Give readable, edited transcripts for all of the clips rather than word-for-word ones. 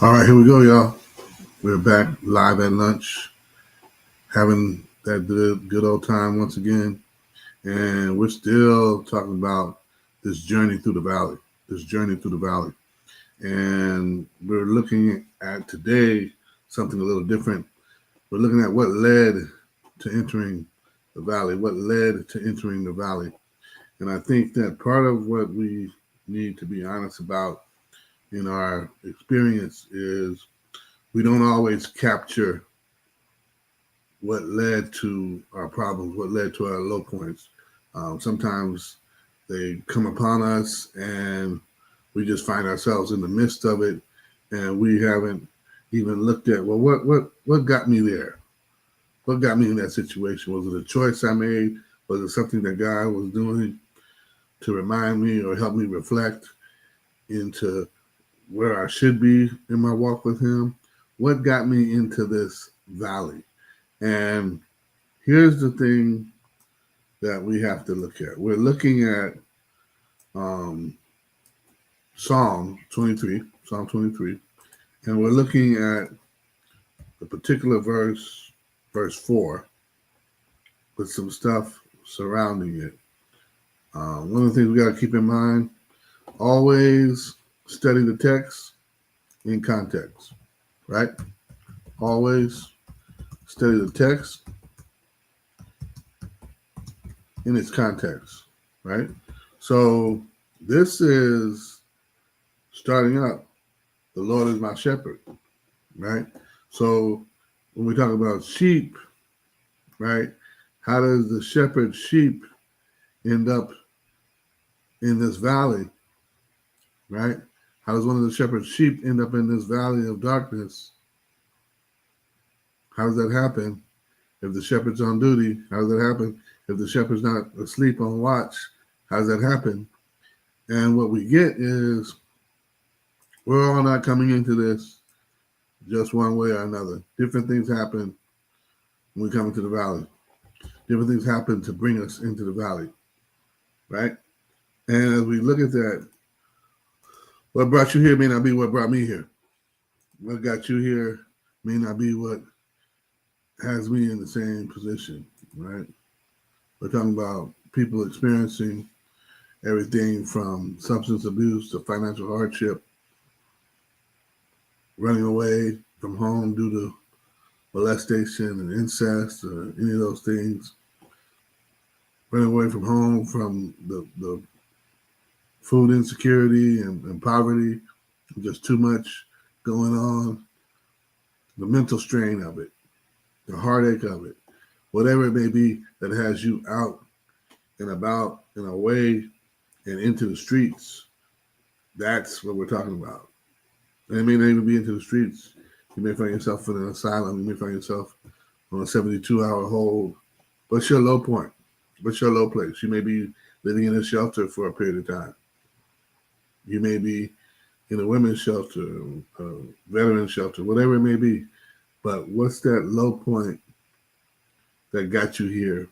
All right, here we go, y'all. We're back live at lunch, having that good old time once again, and we're still talking about this journey through the valley. This journey through the valley, and we're looking at today something a little different. We're looking at what led to entering the valley. What led to entering the valley, and I think that part of what we need to be honest about in our experience is we don't always capture what led to our problems, what led to our low points. Sometimes they come upon us and we just find ourselves in the midst of it and we haven't even looked at, well, what got me there? What got me in that situation? Was it a choice I made? Was it something that God was doing to remind me or help me reflect into where I should be in my walk with Him? What got me into this valley? And here's the thing that we have to look at. We're looking at um, Psalm 23, and we're looking at the particular verse 4, with some stuff surrounding it. One of the things we got to keep in mind, always study the text in context, right? Always study the text in its context, right? So this is starting up. The Lord is my shepherd, right? So when we talk about sheep, right, how does the shepherd sheep end up in this valley, right? How does one of the shepherd's sheep end up in this valley of darkness? How does that happen if the shepherd's on duty? How does that happen if the shepherd's not asleep on watch? How does that happen? And what we get is we're all not coming into this just one way or another. Different things happen when we come into the valley. Different things happen to bring us into the valley, right? And as we look at that, what brought you here may not be what brought me here. What got you here may not be what has me in the same position, right? We're talking about people experiencing everything from substance abuse to financial hardship, running away from home due to molestation and incest or any of those things, running away from home from the food insecurity and poverty, just too much going on, the mental strain of it, the heartache of it, whatever it may be that has you out and about and away and into the streets. That's what we're talking about. And it may not even be into the streets. You may find yourself in an asylum. You may find yourself on a 72-hour hold. What's your low point? What's your low place? You may be living in a shelter for a period of time. You may be in a women's shelter, a veteran shelter, whatever it may be. But what's that low point that got you here?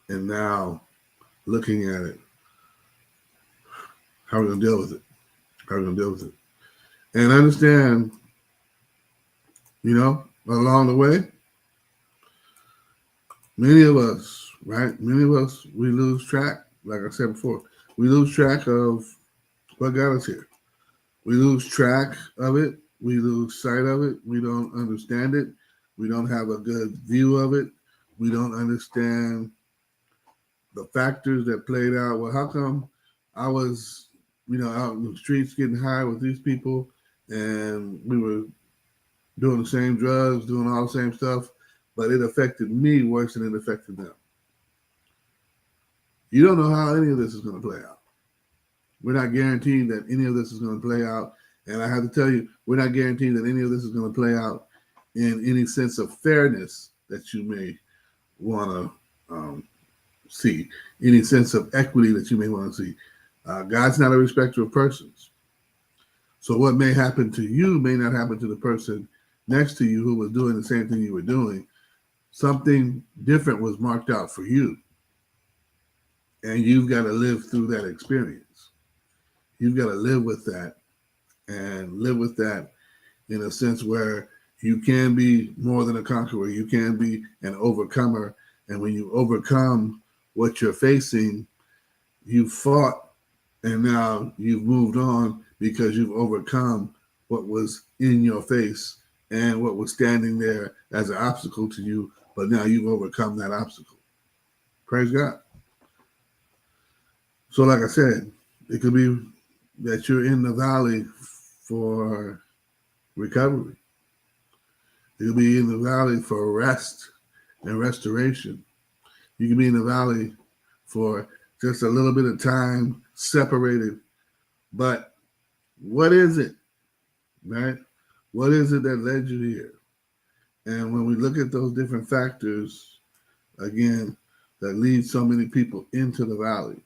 And now, looking at it, how are we going to deal with it? How are we going to deal with it? And understand, along the way, many of us, right? Many of us, we lose track. Like I said before, we lose track of what got us here. We lose track of it. We lose sight of it. We don't understand it. We don't have a good view of it. We don't understand the factors that played out. Well, how come I was, out in the streets getting high with these people and we were doing the same drugs, doing all the same stuff, but it affected me worse than it affected them. You don't know how any of this is going to play out. We're not guaranteed that any of this is going to play out. And I have to tell you, we're not guaranteed that any of this is going to play out in any sense of fairness that you may want to see, any sense of equity that you may want to see. God's not a respecter of persons. So what may happen to you may not happen to the person next to you who was doing the same thing you were doing. Something different was marked out for you. And you've got to live through that experience. You've got to live with that and live with that in a sense where you can be more than a conqueror. You can be an overcomer. And when you overcome what you're facing, you fought and now you've moved on because you've overcome what was in your face and what was standing there as an obstacle to you. But now you've overcome that obstacle. Praise God. So, like I said, it could be that you're in the valley for recovery. You'll be in the valley for rest and restoration. You can be in the valley for just a little bit of time separated. But what is it, right? What is it that led you here? And when we look at those different factors, again, that lead so many people into the valley,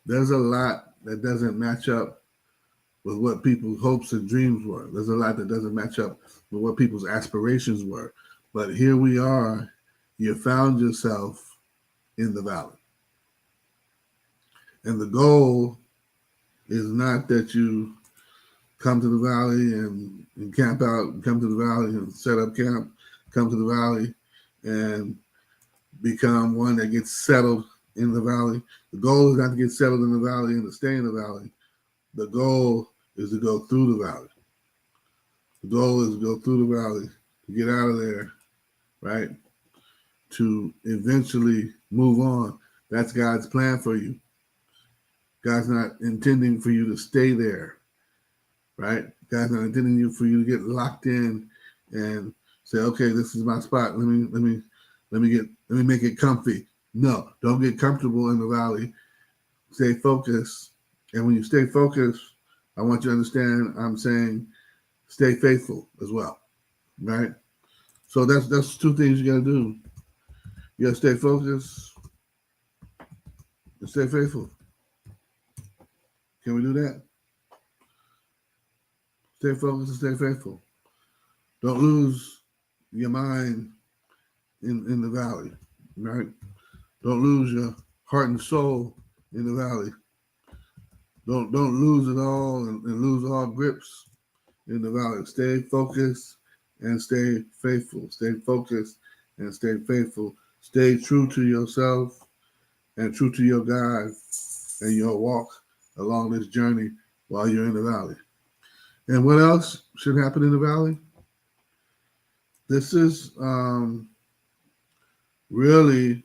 there's a lot that doesn't match up with what people's hopes and dreams were. There's a lot that doesn't match up with what people's aspirations were. But here we are. You found yourself in the valley. And the goal is not that you come to the valley and camp out, come to the valley and set up camp, come to the valley and become one that gets settled in the valley. The goal is not to get settled in the valley and to stay in the valley. The goal is to go through the valley. The goal is to go through the valley, to get out of there, right? To eventually move on. That's God's plan for you. God's not intending for you to stay there, right? God's not intending for you to get locked in and say, okay, this is my spot. Let me make it comfy. No, don't get comfortable in the valley. Stay focused. And when you stay focused, I want you to understand I'm saying stay faithful as well, right? So that's two things you got to do. You got to stay focused and stay faithful. Can we do that? Stay focused and stay faithful. Don't lose your mind in the valley, right? Don't lose your heart and soul in the valley. Don't lose it all and lose all grips in the valley. Stay focused and stay faithful. Stay focused and stay faithful. Stay true to yourself and true to your God and your walk along this journey while you're in the valley. And what else should happen in the valley? This is really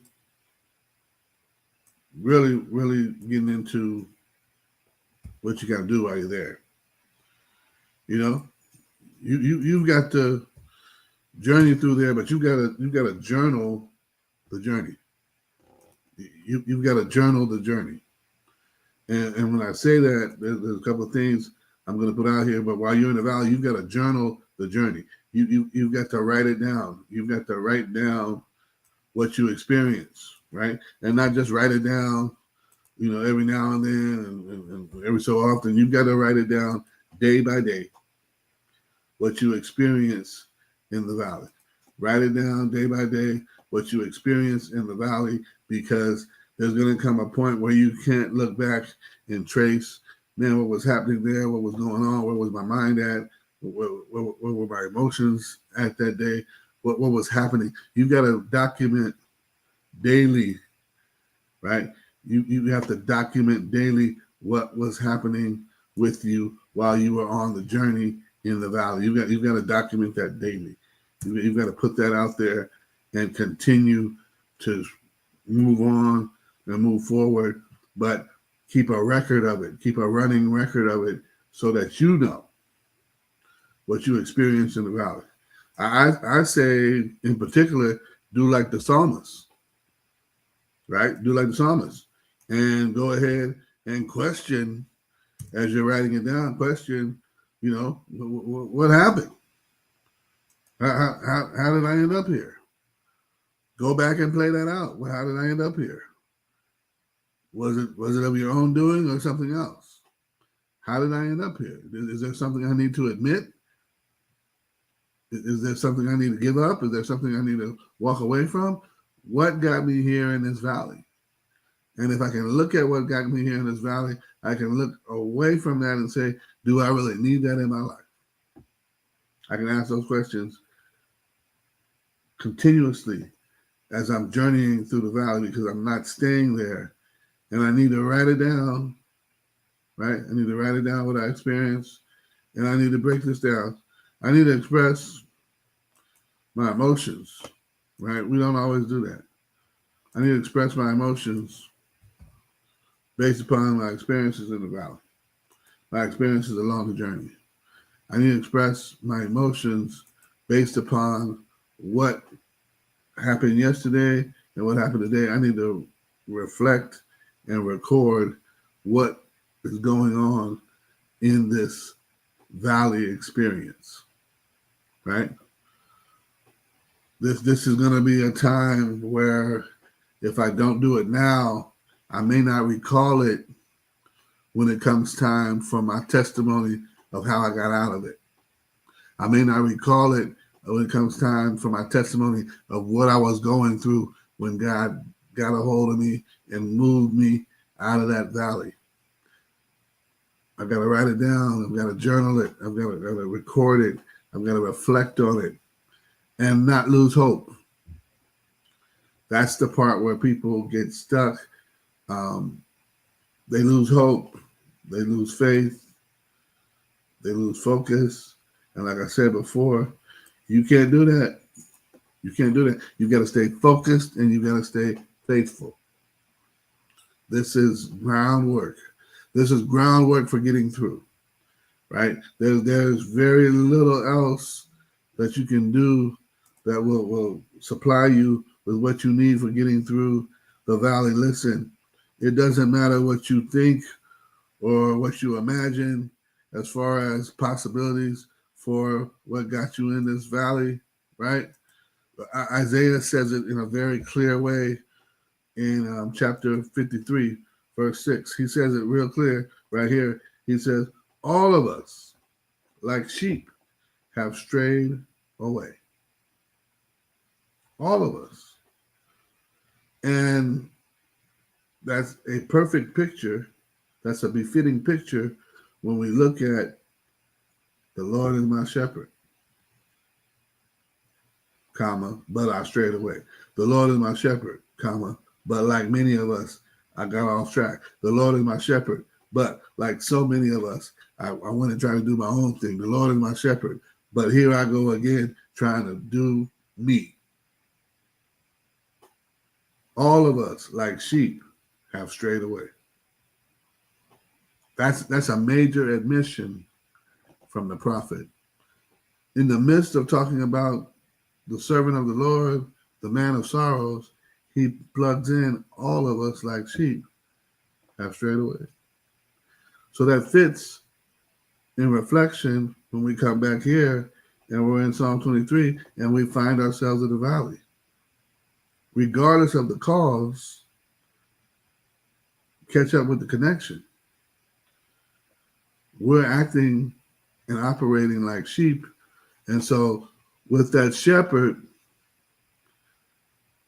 getting into what you got to do while you're there. You know, you've got to journey through there, but you've got to journal the journey. You've got to journal the journey. And when I say that, there's a couple of things I'm going to put out here. But while you're in the valley, you've got to journal the journey. You've got to write it down. You've got to write down what you experience, right? And not just write it down, every now and then and every so often. You've got to write it down day by day, what you experience in the valley. Write it down day by day, what you experience in the valley, because there's going to come a point where you can't look back and trace, man, what was happening there, what was going on, where was my mind at, where were my emotions at that day, what was happening. You've got to document daily, right? You have to document daily what was happening with you while you were on the journey in the valley. You've got to document that daily. You've got to put that out there and continue to move on and move forward, but keep a record of it, keep a running record of it so that you know what you experienced in the valley. I say in particular, do like the psalmist, right? Do like the psalmist and go ahead and question as you're writing it down, question, what happened? How did I end up here? Go back and play that out. Well, how did I end up here? Was it of your own doing or something else? How did I end up here? Is there something I need to admit? Is there something I need to give up? Is there something I need to walk away from? What got me here in this valley? And if I can look at what got me here in this valley, I can look away from that and say, do I really need that in my life? I can ask those questions continuously as I'm journeying through the valley because I'm not staying there. And I need to write it down, right? I need to write it down what I experienced, and I need to break this down. I need to express my emotions, right? We don't always do that. I need to express my emotions based upon my experiences in the valley, my experiences along the journey. I need to express my emotions based upon what happened yesterday and what happened today. I need to reflect and record what is going on in this valley experience, right? This is going to be a time where if I don't do it now, I may not recall it when it comes time for my testimony of how I got out of it. I may not recall it when it comes time for my testimony of what I was going through when God got a hold of me and moved me out of that valley. I've got to write it down. I've got to journal it. I've got to record it. I've got to reflect on it and not lose hope. That's the part where people get stuck. They lose hope. They lose faith. They lose focus. And like I said before, you can't do that. You can't do that. You've got to stay focused and you've got to stay faithful. This is groundwork. This is groundwork for getting through, right? There's very little else that you can do that will supply you with what you need for getting through the valley. Listen, it doesn't matter what you think or what you imagine as far as possibilities for what got you in this valley, right? Isaiah says it in a very clear way in chapter 53, verse 6. He says it real clear right here. He says, all of us, like sheep, have strayed away. All of us. And that's a perfect picture. That's a befitting picture when we look at the Lord is my shepherd, comma, but I strayed away. The Lord is my shepherd, comma, but like many of us, I got off track. The Lord is my shepherd, but like so many of us, I went and tried to do my own thing. The Lord is my shepherd, but here I go again trying to do me. All of us, like sheep, have strayed away. That's a major admission from the prophet. In the midst of talking about the servant of the Lord, the man of sorrows, he plugs in all of us like sheep have strayed away. So that fits in reflection when we come back here and we're in Psalm 23 and we find ourselves in the valley. Regardless of the cause, catch up with the connection. We're acting and operating like sheep. And so with that shepherd,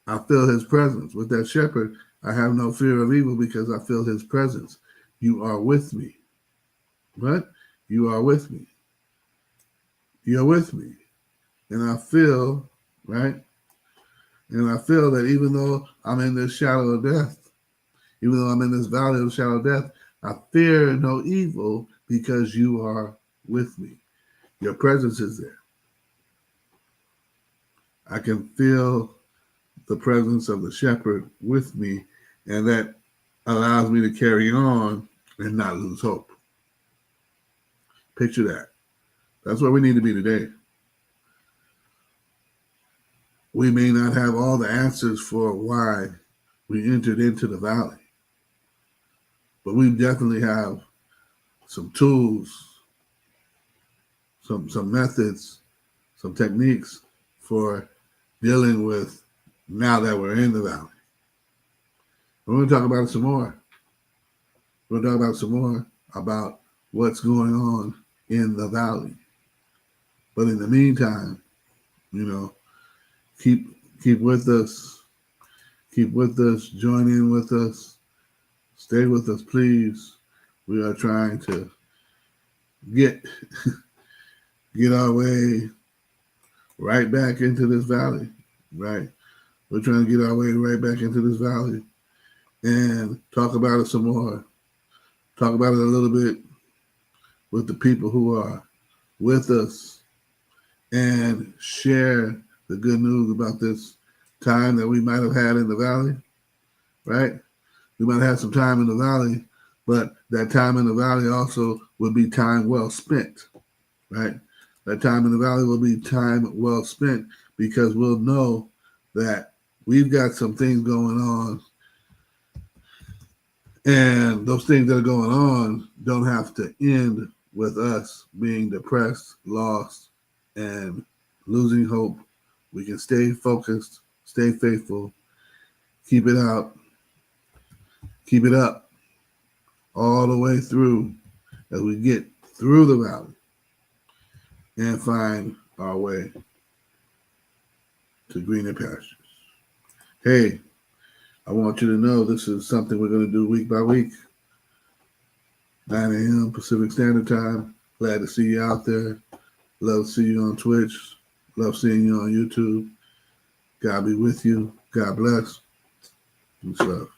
I feel his presence. With that shepherd, I have no fear of evil because I feel his presence. You are with me. What? You are with me. You're with me. And I feel, right? And I feel that even though I'm in this shadow of death, even though I'm in this valley of the shadow of death, I fear no evil because you are with me. Your presence is there. I can feel the presence of the shepherd with me, and that allows me to carry on and not lose hope. Picture that. That's where we need to be today. We may not have all the answers for why we entered into the valley, but we definitely have some tools, some methods, some techniques for dealing with now that we're in the valley. We're going to talk about it some more. We're going to talk about some more about what's going on in the valley. But in the meantime, keep with us. Keep with us. Join in with us. Stay with us, please. We are trying to get get our way right back into this valley, right? We're trying to get our way right back into this valley and talk about it some more. Talk about it a little bit with the people who are with us and share the good news about this time that we might have had in the valley, right? We might have had some time in the valley, but that time in the valley also would be time well spent, right? That time in the valley will be time well spent because we'll know that we've got some things going on, and those things that are going on don't have to end with us being depressed, lost, and losing hope. We can stay focused, stay faithful, keep it out, keep it up all the way through as we get through the valley and find our way to greener pastures. Hey, I want you to know this is something we're going to do week by week, 9 a.m. Pacific Standard Time. Glad to see you out there. Love to see you on Twitch. Love seeing you on YouTube. God be with you. God bless. Peace love.